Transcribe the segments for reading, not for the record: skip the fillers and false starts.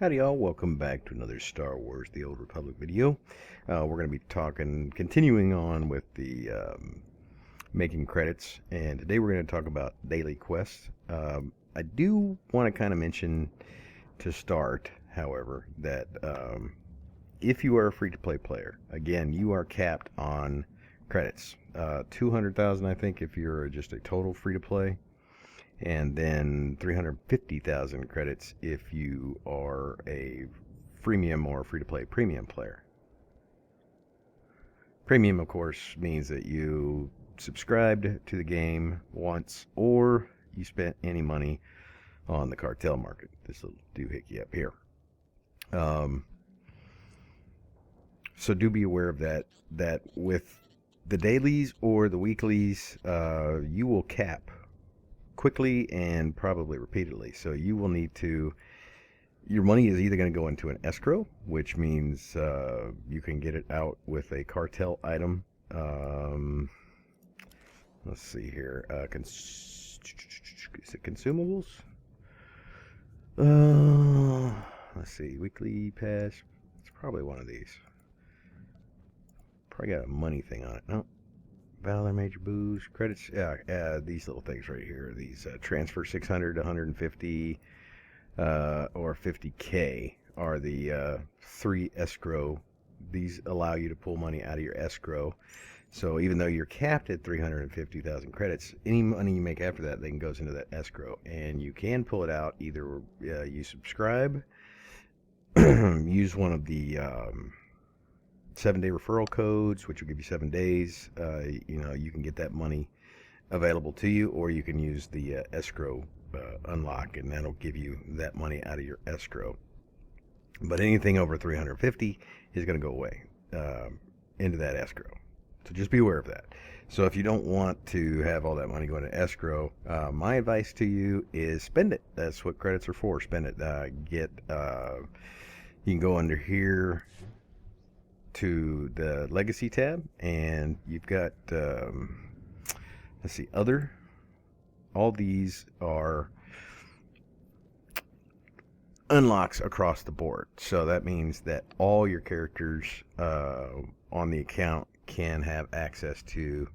Howdy y'all, welcome back to another Star Wars The Old Republic video. We're going to be continuing on with the making credits, and today we're going to talk about daily quests. I do want to kind of mention to start, however, that if you are a free-to-play player, again, you are capped on credits. 200,000 I think if you're just a total free-to-play. And then 350,000 credits if you are a freemium or free-to-play premium player. Premium, of course, means that you subscribed to the game once or you spent any money on the cartel market. This little doohickey up here. So do be aware of that with the dailies or the weeklies, you will cap quickly and probably repeatedly. So you will need to, your money is either going to go into an escrow, which means you can get it out with a cartel item. Let's see here. Is it consumables? Let's see. Weekly pass. It's probably one of these. Probably got a money thing on it. No. Valor, major boost, credits, these little things right here, these transfer 600 to 150 or 50k are the 3 escrow. These allow you to pull money out of your escrow. So even though you're capped at 350,000 credits, any money you make after that then goes into that escrow, and you can pull it out either you subscribe, use one of the 7-day referral codes, which will give you 7 days. You can get that money available to you, or you can use the escrow unlock, and that'll give you that money out of your escrow. But anything over 350 is going to go away into that escrow. So just be aware of that. So if you don't want to have all that money going to escrow, my advice to you is spend it. That's what credits are for. Spend it. You can go under here to the legacy tab, and you've got let's see, other. All these are unlocks across the board, so that means that all your characters on the account can have access to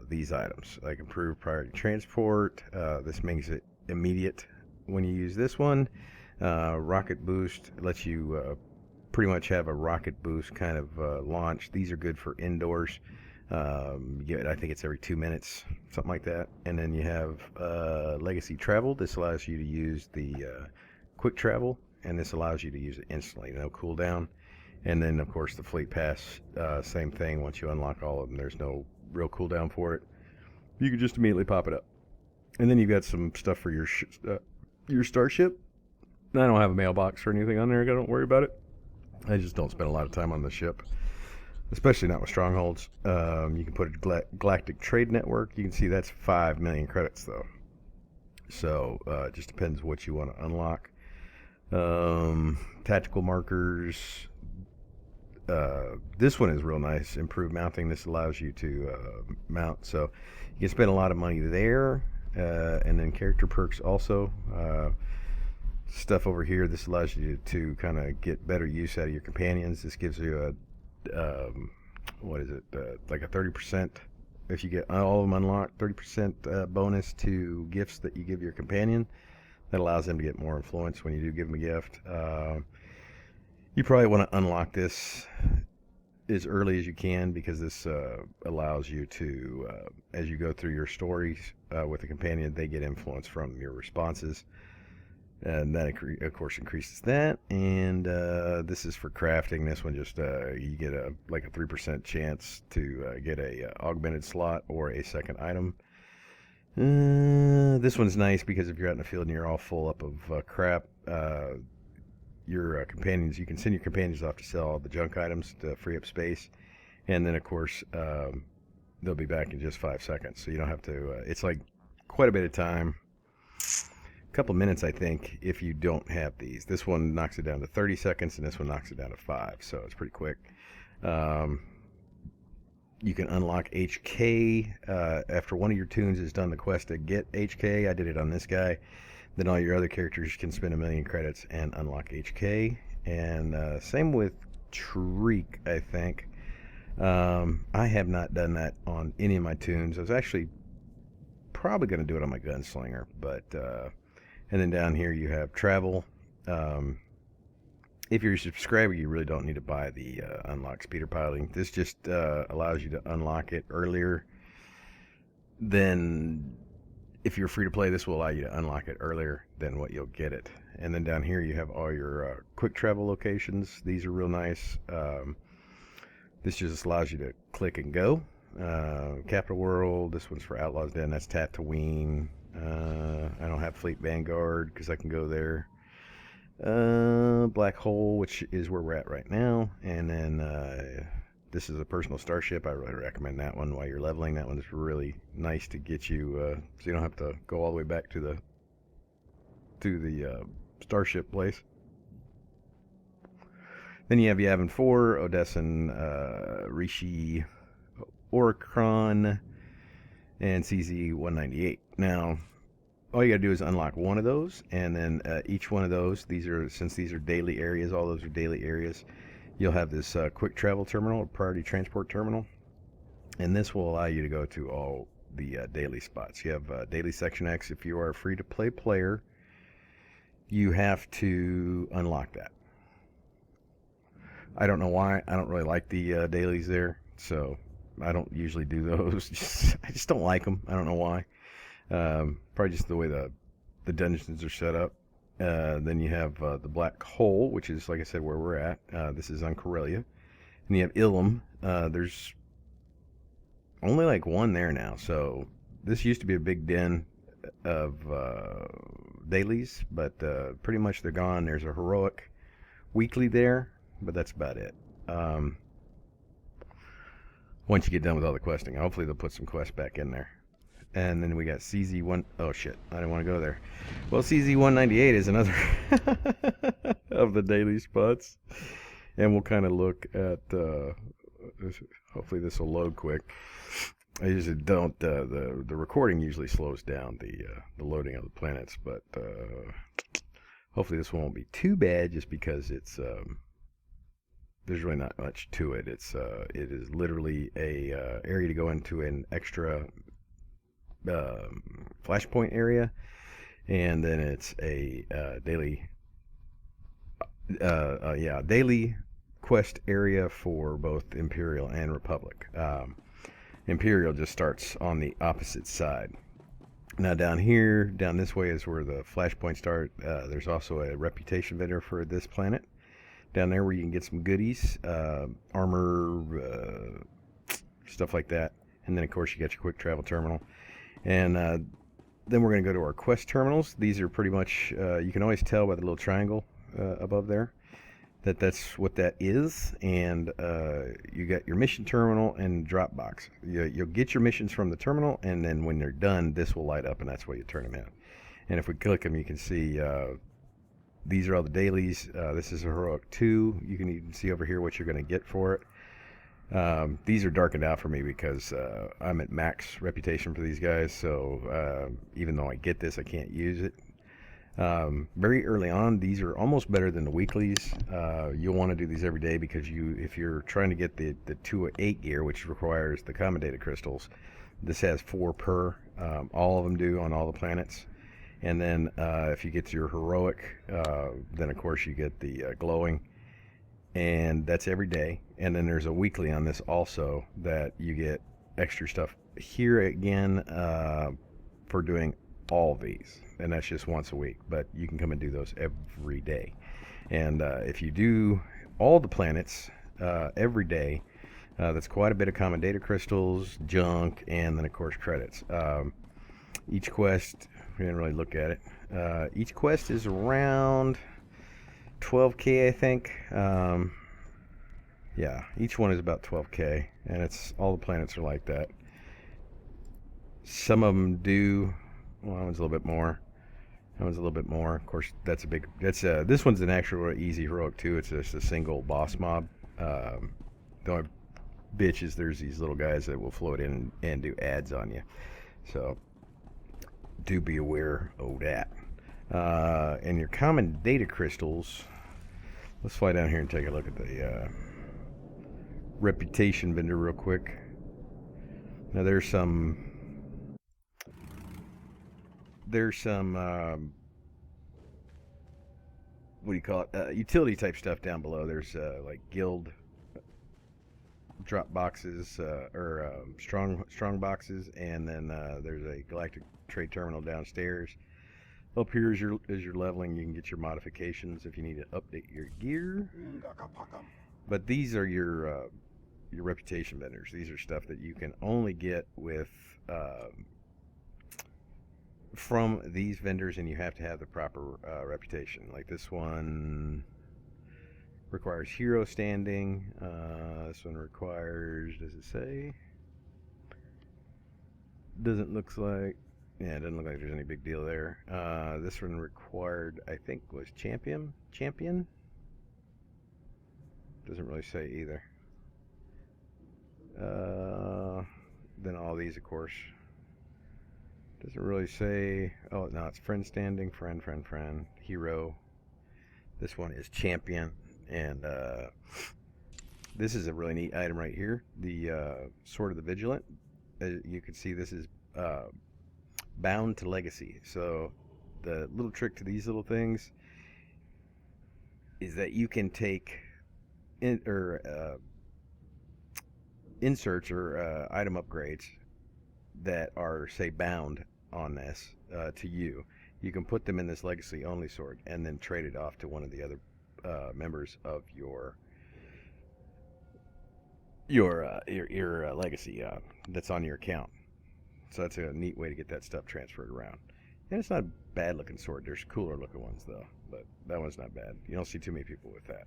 these items, like improved priority transport. This makes it immediate when you use this one. Rocket boost lets you pretty much have a rocket boost kind of launch. These are good for indoors. I think it's every 2 minutes, something like that. And then you have legacy travel. This allows you to use the quick travel, and this allows you to use it instantly, no cooldown. And then of course the fleet pass, same thing. Once you unlock all of them, there's no real cooldown for it. You can just immediately pop it up. And then you've got some stuff for your starship. I don't have a mailbox or anything on there. Don't worry about it. I just don't spend a lot of time on the ship, especially not with strongholds. You can put a galactic trade network. You can see that's 5 million credits though. So it just depends what you want to unlock. Tactical markers. This one is real nice. Improved mounting. This allows you to mount. So you can spend a lot of money there. And then character perks also. Stuff over here, this allows you to kind of get better use out of your companions. This gives you a like a 30%, if you get all of them unlocked, 30% bonus to gifts that you give your companion. That allows them to get more influence when you do give them a gift. You probably want to unlock this as early as you can, because this allows you to, as you go through your stories with a companion, they get influence from your responses. And that, of course, increases that. And this is for crafting. This one just you get a 3% chance to get a augmented slot or a second item. This one's nice because if you're out in the field and you're all full up of crap, your companions, you can send your companions off to sell all the junk items to free up space. And then, of course, they'll be back in just 5 seconds. So you don't have to. It's like quite a bit of time. Couple minutes, I think, if you don't have these. This one knocks it down to 30 seconds, and this one knocks it down to 5, so it's pretty quick. You can unlock HK after one of your tunes has done the quest to get HK. I did it on this guy. Then all your other characters can spend 1,000,000 credits and unlock HK. And same with Treek, I think. I have not done that on any of my tunes. I was actually probably going to do it on my gunslinger, but and then down here you have travel. If you're a subscriber, you really don't need to buy the unlock speeder piloting. This just allows you to unlock it earlier than if you're free to play. This will allow you to unlock it earlier than what you'll get it. And then down here you have all your quick travel locations. These are real nice. This just allows you to click and go. Capital World, this one's for Outlaws Den, that's Tatooine. I don't have Fleet Vanguard because I can go there. Black Hole, which is where we're at right now. And then this is a personal starship. I really recommend that one while you're leveling. That one's really nice to get you, so you don't have to go all the way back to the starship place. Then you have Yavin 4, Odessan, Rishi, Oricron, and CZ-198. Now, all you gotta do is unlock one of those, and then each one of those, since these are daily areas, all those are daily areas, you'll have this quick travel terminal, or priority transport terminal, and this will allow you to go to all the daily spots. You have Daily Section X. If you are a free-to-play player, you have to unlock that. I don't know why. I don't really like the dailies there, so I don't usually do those. I just don't like them. I don't know why. Probably just the way the dungeons are set up. Then you have the Black Hole, which is, like I said, where we're at. This is on Corellia. And you have Ilum. There's only like one there now. So this used to be a big den of dailies, but pretty much they're gone. There's a heroic weekly there, but that's about it. Once you get done with all the questing, hopefully they'll put some quests back in there. And then we got CZ1. Oh shit, I didn't want to go there. Well, CZ-198 is another of the daily spots, and we'll kind of look at. Hopefully this will load quick. I usually don't. The recording usually slows down the loading of the planets, but hopefully this won't be too bad, just because it's. There's really not much to it. It is literally a area to go into an extra flashpoint area, and then it's a daily quest area for both Imperial and Republic. Imperial just starts on the opposite side. Now down this way is where the flashpoints start. There's also a reputation vendor for this planet down there where you can get some goodies, armor, stuff like that. And then of course you got your quick travel terminal. And then we're going to go to our quest terminals. These are pretty much, you can always tell by the little triangle above there that's what that is. And you got your mission terminal and drop box. You'll get your missions from the terminal, and then when they're done, this will light up, and that's where you turn them in. And if we click them, you can see these are all the dailies. This is a Heroic 2. You can even see over here what you're going to get for it. These are darkened out for me because I'm at max reputation for these guys, so even though I get this, I can't use it. Very early on, these are almost better than the weeklies. You'll want to do these every day because if you're trying to get the 2-8 gear, which requires the commendated crystals, this has 4 per. All of them do on all the planets. And then if you get to your heroic, then of course you get the glowing, and that's every day. And then there's a weekly on this also that you get extra stuff here again for doing all these, and that's just once a week, but you can come and do those every day. And if you do all the planets every day, that's quite a bit of commendator crystals, junk, and then of course credits. Each quest, we didn't really look at it, each quest is around 12k, I think. Yeah, each one is about 12k, and it's all the planets are like that. Some of them do. Well, that one's a little bit more. That one's a little bit more. Of course, that's a big. That's this one's an actual easy heroic too. It's just a single boss mob. The only bitch is there's these little guys that will float in and do ads on you. So do be aware of that. And your common data crystals. Let's fly down here and take a look at the reputation vendor real quick. Now there's some what do you call it? Utility type stuff down below. There's like guild drop boxes or strong boxes, and then there's a galactic trade terminal downstairs. Up here is your leveling. You can get your modifications if you need to update your gear. But these are your reputation vendors. These are stuff that you can only get with from these vendors, and you have to have the proper reputation. Like this one requires hero standing. This one requires, does it say? Doesn't look like, yeah, it doesn't look like there's any big deal there. This one required, I think, was champion. Doesn't really say either. Then all these, of course. Doesn't really say. Oh, no, it's friend standing, friend, hero. This one is champion, and this is a really neat item right here. The Sword of the Vigilant. You can see this is bound to legacy. So the little trick to these little things is that you can take inserts or item upgrades that are, say, bound on this to you. You can put them in this legacy only sword and then trade it off to one of the other members of your legacy that's on your account. So that's a neat way to get that stuff transferred around. And it's not a bad looking sword. There's cooler looking ones though, but that one's not bad. You don't see too many people with that.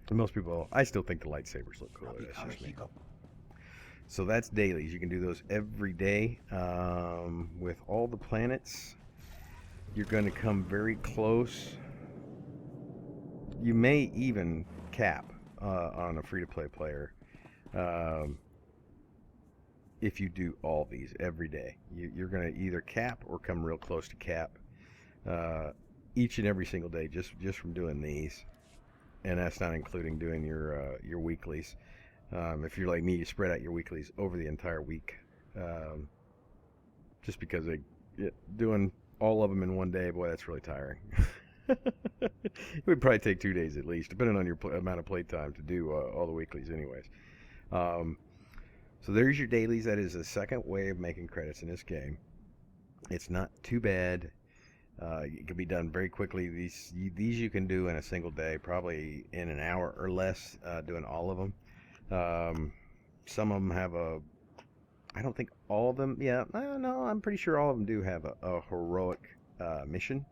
And most people, I still think the lightsabers look cooler. That's just me. So that's dailies. You can do those every day. With all the planets, you're going to come very close. You may even cap on a free-to-play player if you do all these every day. You're going to either cap or come real close to cap each and every single day just from doing these. And that's not including doing your weeklies. If you're like me, you spread out your weeklies over the entire week. Just because doing all of them in one day, boy, that's really tiring. It would probably take 2 days at least, depending on your amount of play time to do all the weeklies anyways. So there's your dailies. That is a second way of making credits in this game. It's not too bad. It can be done very quickly. These you can do in a single day, probably in an hour or less, doing all of them. Some of them have I don't think all of them, yeah, no, I'm pretty sure all of them do have a heroic mission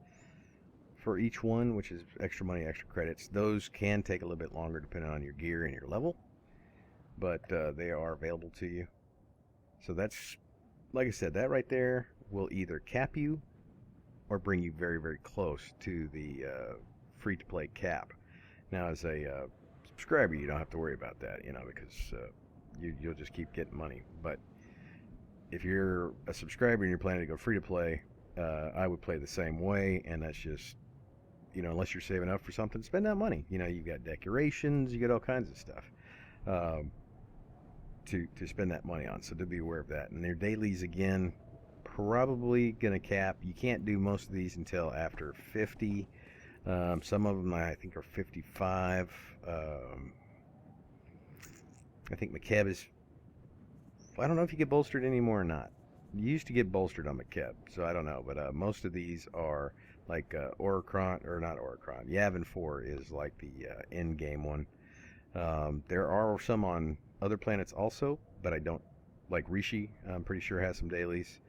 for each one, which is extra money, extra credits. Those can take a little bit longer depending on your gear and your level, but they are available to you. So that's, like I said, that right there will either cap you or bring you very, very close to the free-to-play cap. Now, as a subscriber, you don't have to worry about that, because you'll just keep getting money. But if you're a subscriber and you're planning to go free-to-play, I would play the same way, and that's just, unless you're saving up for something, spend that money. You got decorations, you got all kinds of stuff to spend that money on, so to be aware of that. And their dailies, again, probably gonna cap. You can't do most of these until after 50. Some of them I think are 55. I think McKeb is, I don't know if you get bolstered anymore or not. You used to get bolstered on McKeb, so I don't know, but most of these are like Oricron, or not Oricron. Yavin 4 is like the end game one. There are some on other planets also, but I don't, like Rishi, I'm pretty sure has some dailies.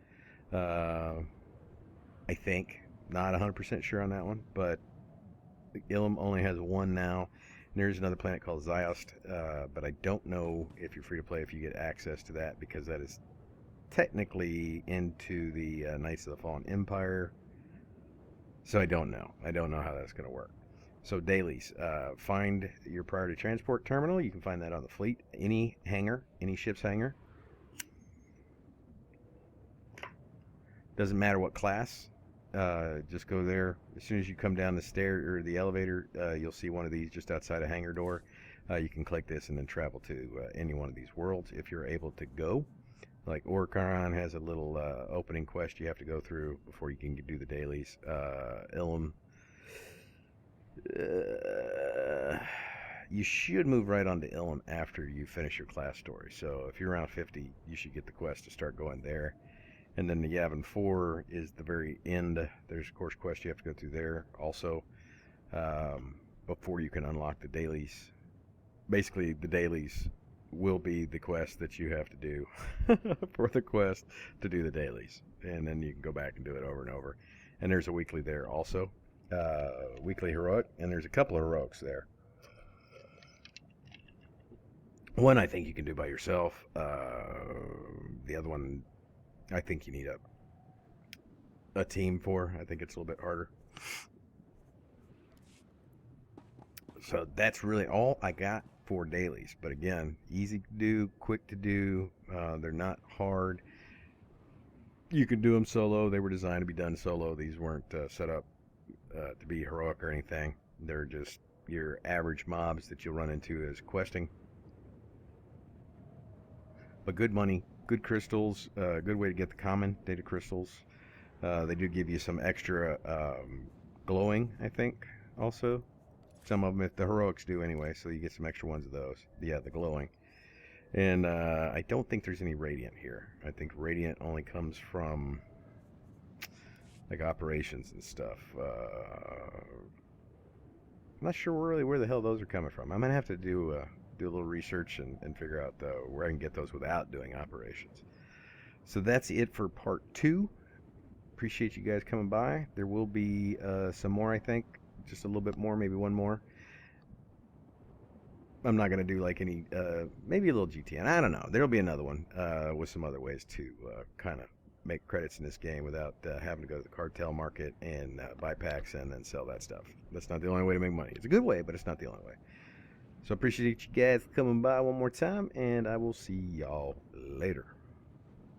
I think, not 100% sure on that one, but Ilum only has one now. And there's another planet called Ziost, but I don't know if you're free to play if you get access to that, because that is technically into the Knights of the Fallen Empire. So I don't know. I don't know how that's going to work. So dailies, find your priority transport terminal. You can find that on the fleet, any hangar, any ship's hangar. Doesn't matter what class just go there. As soon as you come down the stair or the elevator, you'll see one of these just outside a hangar door. You can click this and then travel to any one of these worlds if you're able to go. Like Orcaron has a little opening quest you have to go through before you can do the dailies. Ilum. You should move right on to Ilum after you finish your class story. So if you're around 50, you should get the quest to start going there. And then the Yavin 4 is the very end. There's, of course, quest you have to go through there also before you can unlock the dailies. Basically, the dailies will be the quest that you have to do for the quest to do the dailies. And then you can go back and do it over and over. And there's a weekly there also. Weekly heroic, and there's a couple of heroics there. One I think you can do by yourself. The other one I think you need a team for. I think it's a little bit harder. So that's really all I got for dailies. But again, easy to do, quick to do. They're not hard. You can do them solo. They were designed to be done solo. These weren't set up to be heroic or anything. They're just your average mobs that you'll run into as questing. But good money, good crystals, good way to get the common data crystals. They do give you some extra glowing, I think, also. Some of them, if the heroics do anyway, so you get some extra ones of those. Yeah, the glowing. And I don't think there's any radiant here. I think radiant only comes from like operations and stuff. I'm not sure really where the hell those are coming from. I'm gonna have to do a little research and figure out where I can get those without doing operations. So that's it for part 2. Appreciate you guys coming by. There will be some more, I think, just a little bit more, maybe one more. I'm not gonna do like any, maybe a little GTN. I don't know. There'll be another one with some other ways to kind of make credits in this game without having to go to the cartel market and buy packs and then sell that stuff. That's not the only way to make money. It's a good way, but it's not the only way. So I appreciate you guys coming by one more time, and I will see y'all later.